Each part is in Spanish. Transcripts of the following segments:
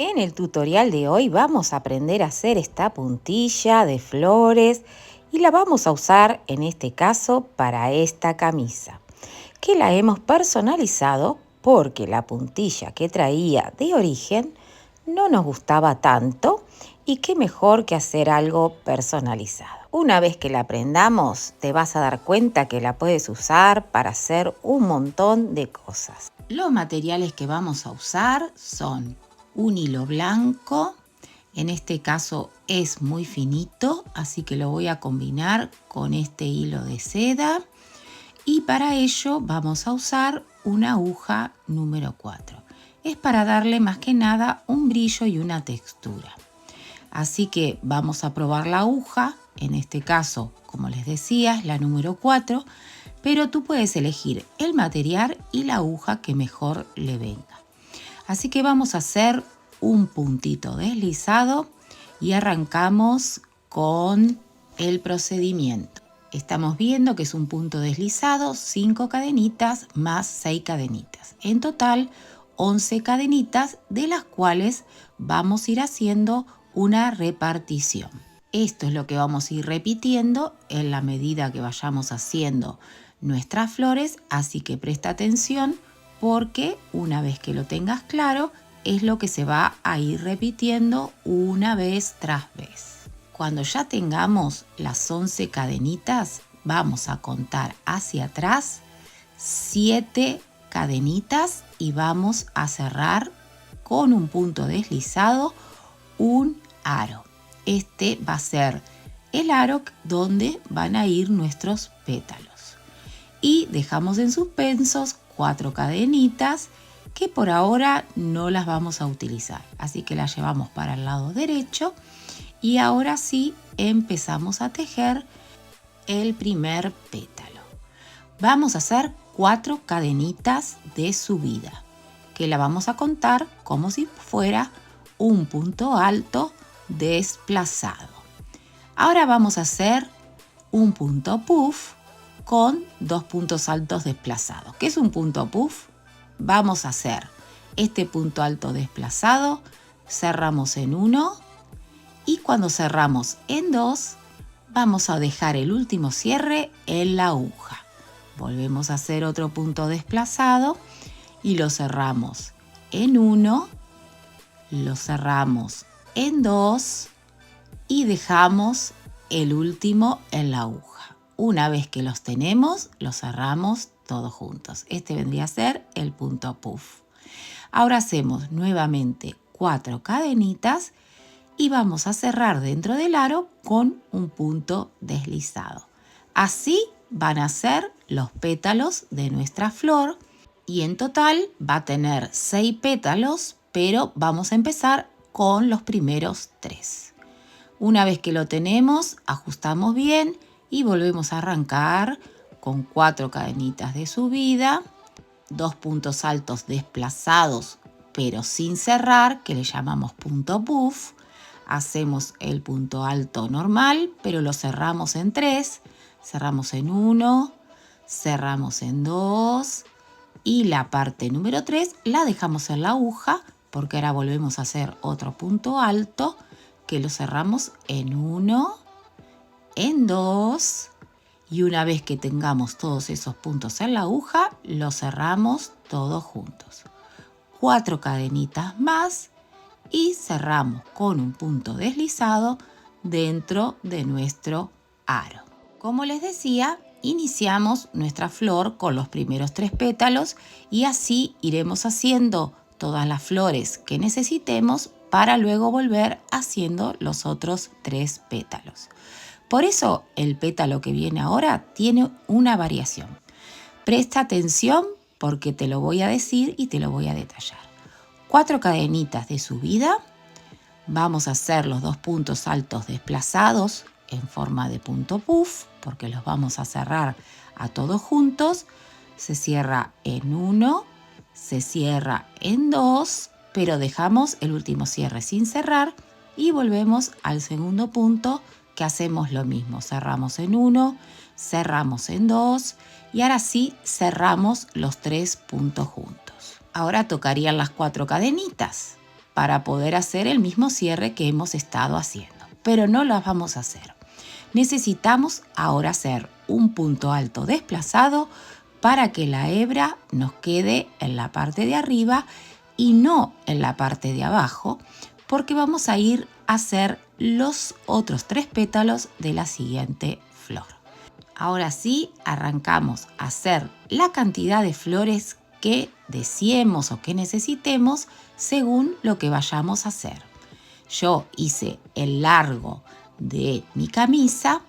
En el tutorial de hoy vamos a aprender a hacer esta puntilla de flores y la vamos a usar en este caso para esta camisa, que la hemos personalizado porque la puntilla que traía de origen no nos gustaba tanto y qué mejor que hacer algo personalizado. Una vez que la aprendamos, te vas a dar cuenta que la puedes usar para hacer un montón de cosas. Los materiales que vamos a usar son un hilo blanco, en este caso es muy finito, así que lo voy a combinar con este hilo de seda y para ello vamos a usar una aguja número 4. Es para darle más que nada un brillo y una textura. Así que vamos a probar la aguja, en este caso, como les decía, es la número 4, pero tú puedes elegir el material y la aguja que mejor le venga. Así que vamos a hacer un puntito deslizado y arrancamos con el procedimiento. Estamos viendo que es un punto deslizado, 5 cadenitas más 6 cadenitas. En total, 11 cadenitas, de las cuales vamos a ir haciendo una repartición. Esto es lo que vamos a ir repitiendo en la medida que vayamos haciendo nuestras flores, así que presta atención porque una vez que lo tengas claro, es lo que se va a ir repitiendo una vez tras vez. Cuando ya tengamos las 11 cadenitas, vamos a contar hacia atrás 7 cadenitas y vamos a cerrar con un punto deslizado un aro. Este va a ser el aro donde van a ir nuestros pétalos. Y dejamos en suspensos 4 cadenitas que por ahora no las vamos a utilizar. Así que las llevamos para el lado derecho y ahora sí empezamos a tejer el primer pétalo. Vamos a hacer 4 cadenitas de subida que la vamos a contar como si fuera un punto alto desplazado. Ahora vamos a hacer un punto puff con 2 puntos altos desplazados. ¿Qué es un punto puff? Vamos a hacer este punto alto desplazado, cerramos en 1 y cuando cerramos en 2 vamos a dejar el último cierre en la aguja. Volvemos a hacer otro punto desplazado y lo cerramos en 1, lo cerramos en 2 y dejamos el último en la aguja. Una vez que los tenemos, los cerramos todos juntos. Este vendría a ser el punto puff. Ahora hacemos nuevamente 4 cadenitas y vamos a cerrar dentro del aro con un punto deslizado. Así van a ser los pétalos de nuestra flor y en total va a tener 6 pétalos, pero vamos a empezar con los primeros 3. Una vez que lo tenemos, ajustamos bien y volvemos a arrancar con 4 cadenitas de subida, 2 puntos altos desplazados pero sin cerrar, que le llamamos punto puff. Hacemos el punto alto normal, pero lo cerramos en 3, cerramos en 1, cerramos en 2 y la parte número 3 la dejamos en la aguja porque ahora volvemos a hacer otro punto alto que lo cerramos en 1, en 2 y una vez que tengamos todos esos puntos en la aguja, los cerramos todos juntos. 4 cadenitas más y cerramos con un punto deslizado dentro de nuestro aro. Como les decía, iniciamos nuestra flor con los primeros 3 pétalos y así iremos haciendo todas las flores que necesitemos para luego volver haciendo los otros 3 pétalos. Por eso el pétalo que viene ahora tiene una variación. Presta atención porque te lo voy a decir y te lo voy a detallar. 4 cadenitas de subida, vamos a hacer los 2 puntos altos desplazados en forma de punto puff porque los vamos a cerrar a todos juntos. Se cierra en 1, se cierra en 2, pero dejamos el último cierre sin cerrar y volvemos al segundo punto que hacemos lo mismo. Cerramos en 1, cerramos en 2 y ahora sí cerramos los 3 puntos juntos. Ahora tocarían las 4 cadenitas. para poder hacer el mismo cierre que hemos estado haciendo, pero no las vamos a hacer. Necesitamos ahora hacer un punto alto desplazado para que la hebra nos quede en la parte de arriba y no en la parte de abajo, porque vamos a ir a hacer los otros 3 pétalos de la siguiente flor. Ahora sí, arrancamos a hacer la cantidad de flores que deseemos o que necesitemos según lo que vayamos a hacer. Yo hice el largo de mi camisa,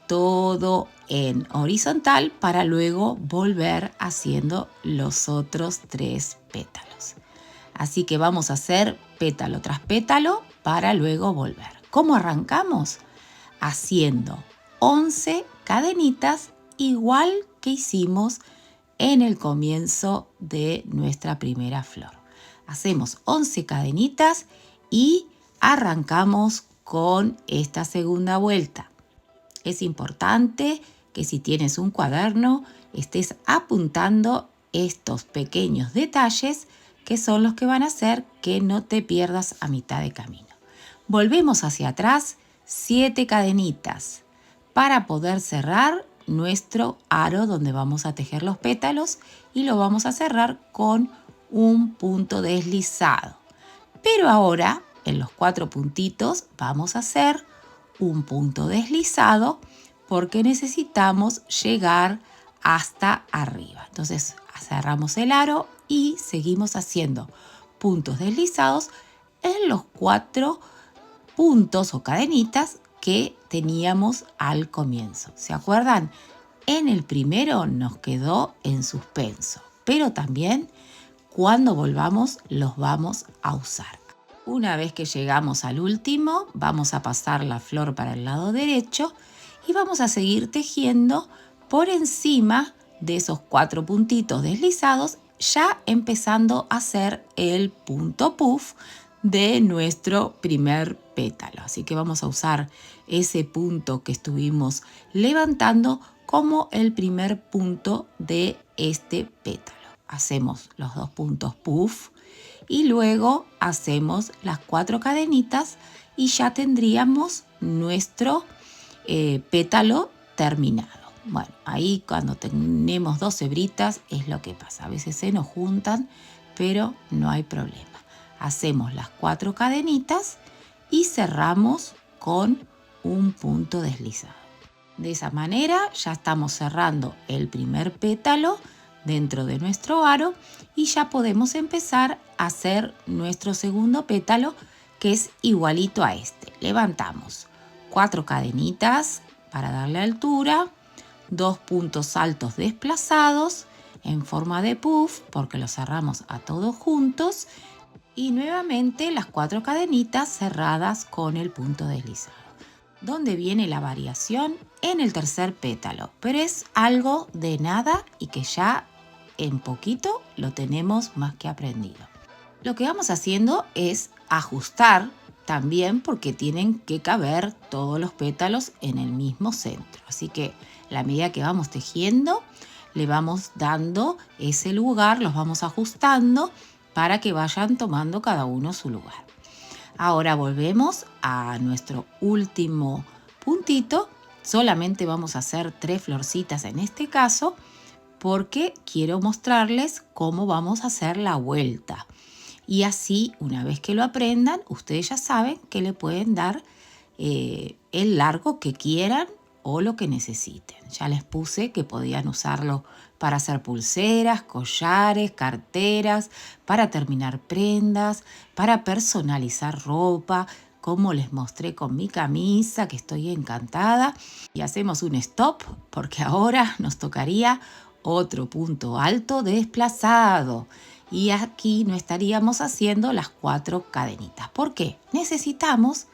todo en horizontal, para luego volver haciendo los otros 3 pétalos. Así que vamos a hacer pétalo tras pétalo para luego volver. ¿Cómo arrancamos? Haciendo 11 cadenitas igual que hicimos en el comienzo de nuestra primera flor. Hacemos 11 cadenitas y arrancamos con esta segunda vuelta. Es importante que si tienes un cuaderno estés apuntando estos pequeños detalles que son los que van a hacer que no te pierdas a mitad de camino. Volvemos hacia atrás 7 cadenitas para poder cerrar nuestro aro donde vamos a tejer los pétalos y lo vamos a cerrar con un punto deslizado. Pero ahora en los 4 puntitos vamos a hacer un punto deslizado porque necesitamos llegar hasta arriba. Entonces cerramos el aro y seguimos haciendo puntos deslizados en los 4 puntos o cadenitas que teníamos al comienzo. ¿Se acuerdan? En el primero nos quedó en suspenso, pero también cuando volvamos los vamos a usar. Una vez que llegamos al último, vamos a pasar la flor para el lado derecho y vamos a seguir tejiendo por encima de esos 4 puntitos deslizados, ya empezando a hacer el punto puff de nuestro primer pétalo. Así que vamos a usar ese punto que estuvimos levantando como el primer punto de este pétalo. Hacemos los 2 puntos puff y luego hacemos las 4 cadenitas y ya tendríamos nuestro pétalo terminado. Bueno, ahí cuando tenemos 2 hebritas es lo que pasa. A veces se nos juntan, pero no hay problema. Hacemos las 4 cadenitas y cerramos con un punto deslizado. De esa manera ya estamos cerrando el primer pétalo dentro de nuestro aro y ya podemos empezar a hacer nuestro segundo pétalo, que es igualito a este. Levantamos 4 cadenitas para darle altura, 2 puntos altos desplazados en forma de puff porque los cerramos a todos juntos y nuevamente las 4 cadenitas cerradas con el punto deslizado. ¿Dónde viene la variación? En el tercer pétalo, pero es algo de nada y que ya en poquito lo tenemos más que aprendido. Lo que vamos haciendo es ajustar también porque tienen que caber todos los pétalos en el mismo centro. Así que a medida que vamos tejiendo, le vamos dando ese lugar, los vamos ajustando para que vayan tomando cada uno su lugar. Ahora volvemos a nuestro último puntito. Solamente vamos a hacer 3 florcitas en este caso porque quiero mostrarles cómo vamos a hacer la vuelta. Y así, una vez que lo aprendan, ustedes ya saben que le pueden dar el largo que quieran o lo que necesiten. Ya les puse que podían usarlo para hacer pulseras, collares, carteras, para terminar prendas, para personalizar ropa, como les mostré con mi camisa, que estoy encantada. Y hacemos un stop porque ahora nos tocaría otro punto alto desplazado. Y aquí no estaríamos haciendo las 4 cadenitas. ¿Por qué? Necesitamos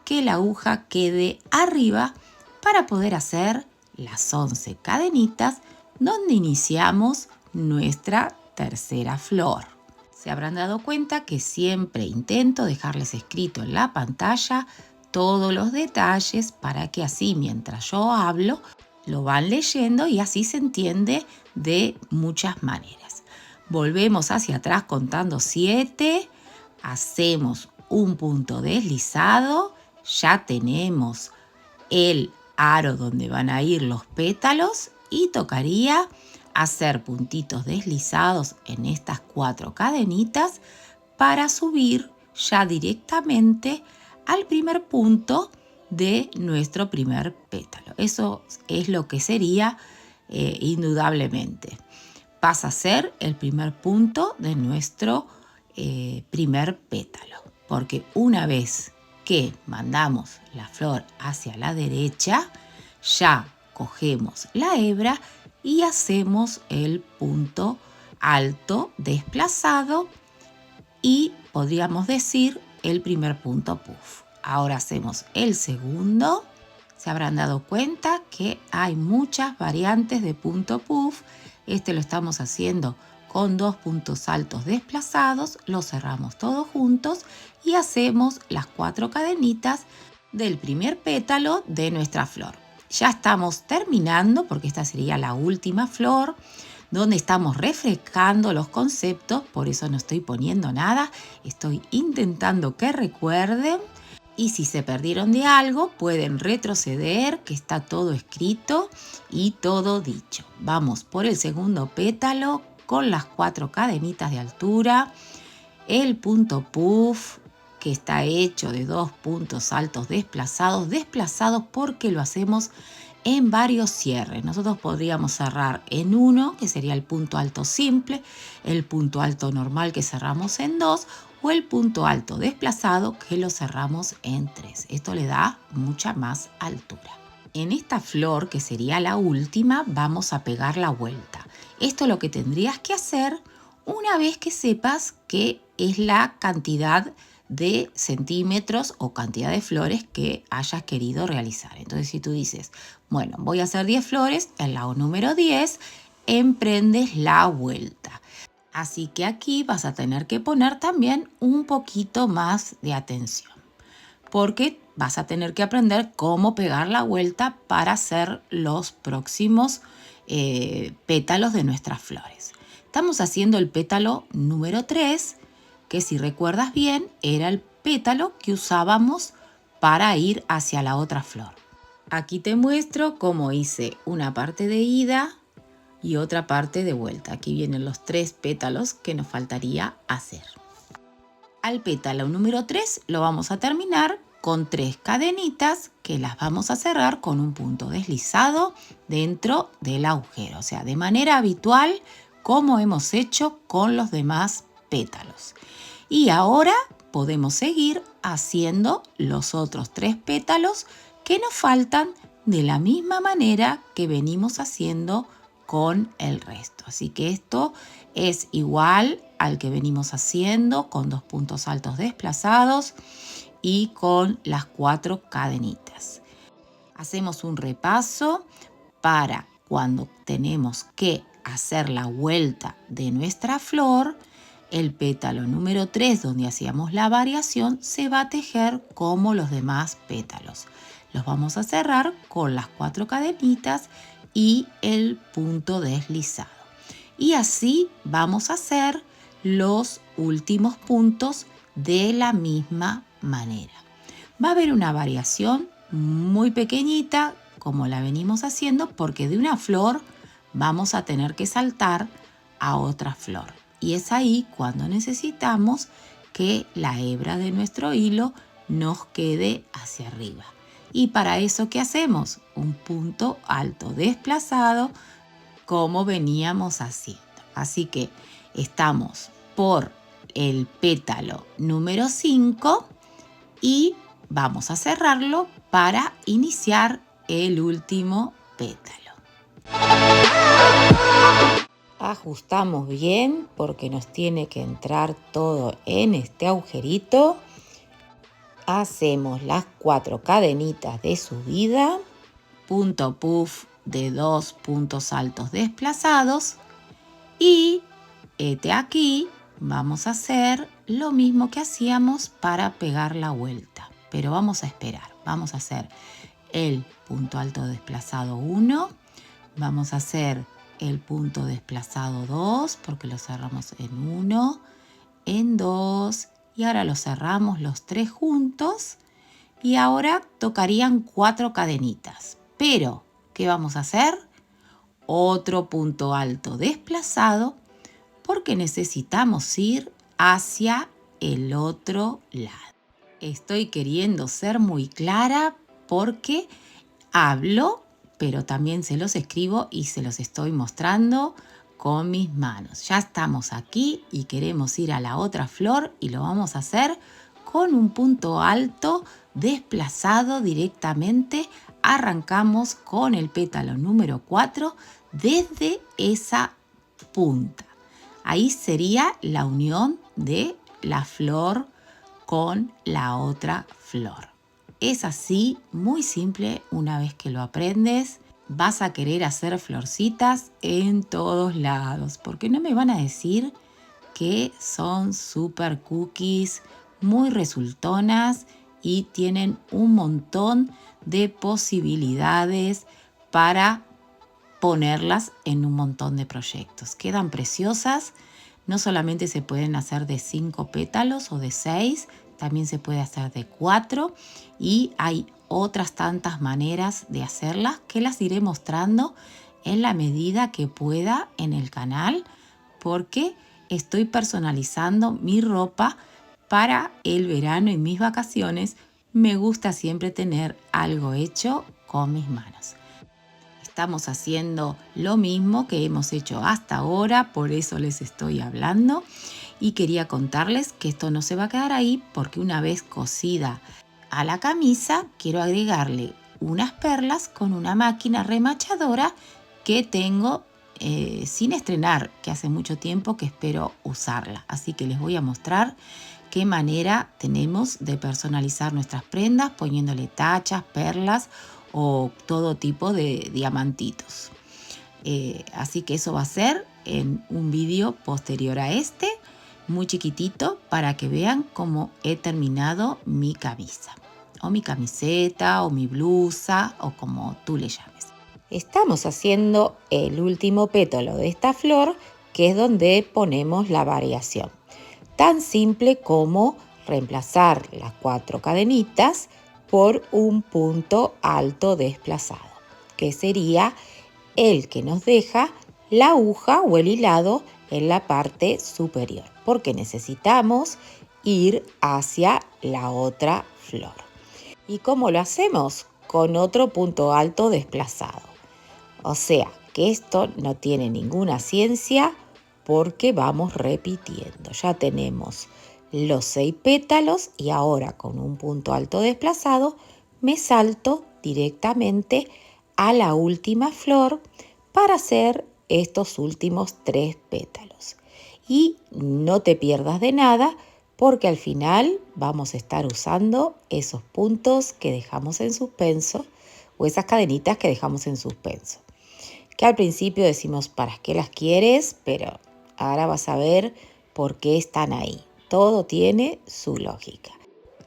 que la aguja quede arriba para poder hacer las 11 cadenitas donde iniciamos nuestra tercera flor. Se habrán dado cuenta que siempre intento dejarles escrito en la pantalla todos los detalles para que así mientras yo hablo lo van leyendo y así se entiende de muchas maneras. Volvemos hacia atrás contando 7 hacemos un punto deslizado, ya tenemos el aro donde van a ir los pétalos y tocaría hacer puntitos deslizados en estas 4 cadenitas para subir ya directamente al primer punto de nuestro primer pétalo. Eso es lo que sería indudablemente. Pasa a ser el primer punto de nuestro primer pétalo, porque una vez que mandamos la flor hacia la derecha, ya cogemos la hebra y hacemos el punto alto desplazado y podríamos decir el primer punto puff. Ahora hacemos el segundo. Se habrán dado cuenta que hay muchas variantes de punto puff. Este lo estamos haciendo con 2 puntos altos desplazados, los cerramos todos juntos y hacemos las 4 cadenitas del primer pétalo de nuestra flor. Ya estamos terminando porque esta sería la última flor donde estamos refrescando los conceptos, por eso no estoy poniendo nada, estoy intentando que recuerden. Y si se perdieron de algo, pueden retroceder, que está todo escrito y todo dicho. Vamos por el segundo pétalo con las 4 cadenitas de altura, el punto puff, que está hecho de 2 puntos altos desplazados porque lo hacemos en varios cierres. Nosotros podríamos cerrar en uno, que sería el punto alto simple, el punto alto normal que cerramos en 2, o el punto alto desplazado que lo cerramos en 3. Esto le da mucha más altura. En esta flor, que sería la última, vamos a pegar la vuelta. Esto es lo que tendrías que hacer una vez que sepas qué es la cantidad de centímetros o cantidad de flores que hayas querido realizar. Entonces, si tú dices, bueno, voy a hacer 10 flores, en la número 10 emprendes la vuelta. Así que aquí vas a tener que poner también un poquito más de atención, porque vas a tener que aprender cómo pegar la vuelta para hacer los próximos pétalos de nuestras flores. Estamos haciendo el pétalo número 3, que si recuerdas bien era el pétalo que usábamos para ir hacia la otra flor. Aquí te muestro cómo hice una parte de ida y otra parte de vuelta. Aquí vienen los 3 pétalos que nos faltaría hacer. Al pétalo número 3 lo vamos a terminar con 3 cadenitas que las vamos a cerrar con un punto deslizado dentro del agujero. O sea, de manera habitual como hemos hecho con los demás pétalos. Y ahora podemos seguir haciendo los otros 3 pétalos que nos faltan de la misma manera que venimos haciendo con el resto. Así que esto es igual al que venimos haciendo con 2 puntos altos desplazados y con las 4 cadenitas. Hacemos un repaso para cuando tenemos que hacer la vuelta de nuestra flor. El pétalo número 3, donde hacíamos la variación, se va a tejer como los demás pétalos. Los vamos a cerrar con las 4 cadenitas y el punto deslizado. Y así vamos a hacer los últimos puntos de la misma manera. Va a haber una variación muy pequeñita, como la venimos haciendo, porque de una flor vamos a tener que saltar a otra flor. Y es ahí cuando necesitamos que la hebra de nuestro hilo nos quede hacia arriba. Y para eso, ¿qué hacemos? Un punto alto desplazado como veníamos haciendo. Así que estamos por el pétalo número 5 y vamos a cerrarlo para iniciar el último pétalo. Ajustamos bien porque nos tiene que entrar todo en este agujerito. Hacemos las 4 cadenitas de subida, punto puff de 2 puntos altos desplazados y aquí vamos a hacer lo mismo que hacíamos para pegar la vuelta, pero vamos a esperar. Vamos a hacer el punto alto desplazado 1, vamos a hacer el punto desplazado 2 porque lo cerramos en 1, en 2 y ahora los cerramos los 3 juntos y ahora tocarían 4 cadenitas. Pero, ¿qué vamos a hacer? Otro punto alto desplazado porque necesitamos ir hacia el otro lado. Estoy queriendo ser muy clara porque hablo, pero también se los escribo y se los estoy mostrando con mis manos. Ya estamos aquí y queremos ir a la otra flor y lo vamos a hacer con un punto alto desplazado directamente. Arrancamos con el pétalo número 4 desde esa punta. Ahí sería la unión de la flor con la otra flor. Es así, muy simple. Una vez que lo aprendes, vas a querer hacer florcitas en todos lados, porque no me van a decir que son super cookies, muy resultonas y tienen un montón de posibilidades para ponerlas en un montón de proyectos. Quedan preciosas. No solamente se pueden hacer de 5 pétalos o de 6, también se puede hacer de 4 y hay otras tantas maneras de hacerlas que las iré mostrando en la medida que pueda en el canal, porque estoy personalizando mi ropa para el verano y mis vacaciones. Me gusta siempre tener algo hecho con mis manos. Estamos haciendo lo mismo que hemos hecho hasta ahora, por eso les estoy hablando. Y quería contarles que esto no se va a quedar ahí, porque una vez cosida a la camisa, quiero agregarle unas perlas con una máquina remachadora que tengo sin estrenar, que hace mucho tiempo que espero usarla. Así que les voy a mostrar qué manera tenemos de personalizar nuestras prendas, poniéndole tachas, perlas o todo tipo de diamantitos. Así que eso va a ser en un vídeo posterior a este, muy chiquitito, para que vean cómo he terminado mi camisa, o mi camiseta, o mi blusa, o como tú le llames. Estamos haciendo el último pétalo de esta flor, que es donde ponemos la variación. Tan simple como reemplazar las 4 cadenitas por un punto alto desplazado, que sería el que nos deja la aguja o el hilado en la parte superior, porque necesitamos ir hacia la otra flor. ¿Y cómo lo hacemos? Con otro punto alto desplazado. O sea, que esto no tiene ninguna ciencia porque vamos repitiendo. Ya tenemos los 6 pétalos y ahora con un punto alto desplazado me salto directamente a la última flor para hacer estos últimos 3 pétalos. Y no te pierdas de nada porque al final vamos a estar usando esos puntos que dejamos en suspenso o esas cadenitas que dejamos en suspenso. Que al principio decimos, ¿para qué las quieres? Pero ahora vas a ver por qué están ahí. Todo tiene su lógica.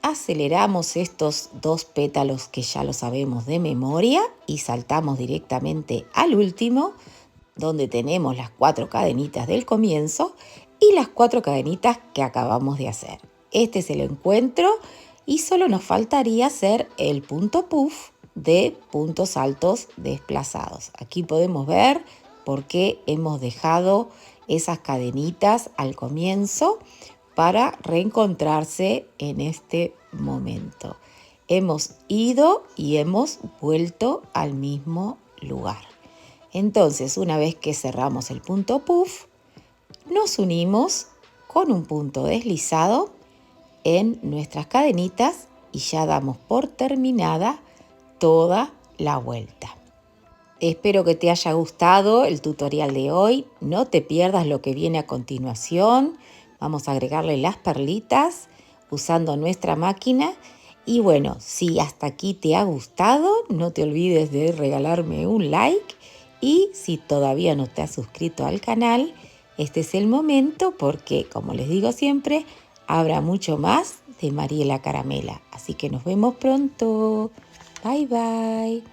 Aceleramos estos 2 pétalos que ya lo sabemos de memoria y saltamos directamente al último, donde tenemos las 4 cadenitas del comienzo y las 4 cadenitas que acabamos de hacer. Este es el encuentro y solo nos faltaría hacer el punto puff de puntos altos desplazados. Aquí podemos ver por qué hemos dejado esas cadenitas al comienzo para reencontrarse en este momento. Hemos ido y hemos vuelto al mismo lugar. Entonces, una vez que cerramos el punto puff, nos unimos con un punto deslizado en nuestras cadenitas y ya damos por terminada toda la vuelta. Espero que te haya gustado el tutorial de hoy. No te pierdas lo que viene a continuación. Vamos a agregarle las perlitas usando nuestra máquina. Y bueno, si hasta aquí te ha gustado, no te olvides de regalarme un like. Y si todavía no te has suscrito al canal, este es el momento porque, como les digo siempre, habrá mucho más de Mariela Caramela. Así que nos vemos pronto. Bye, bye.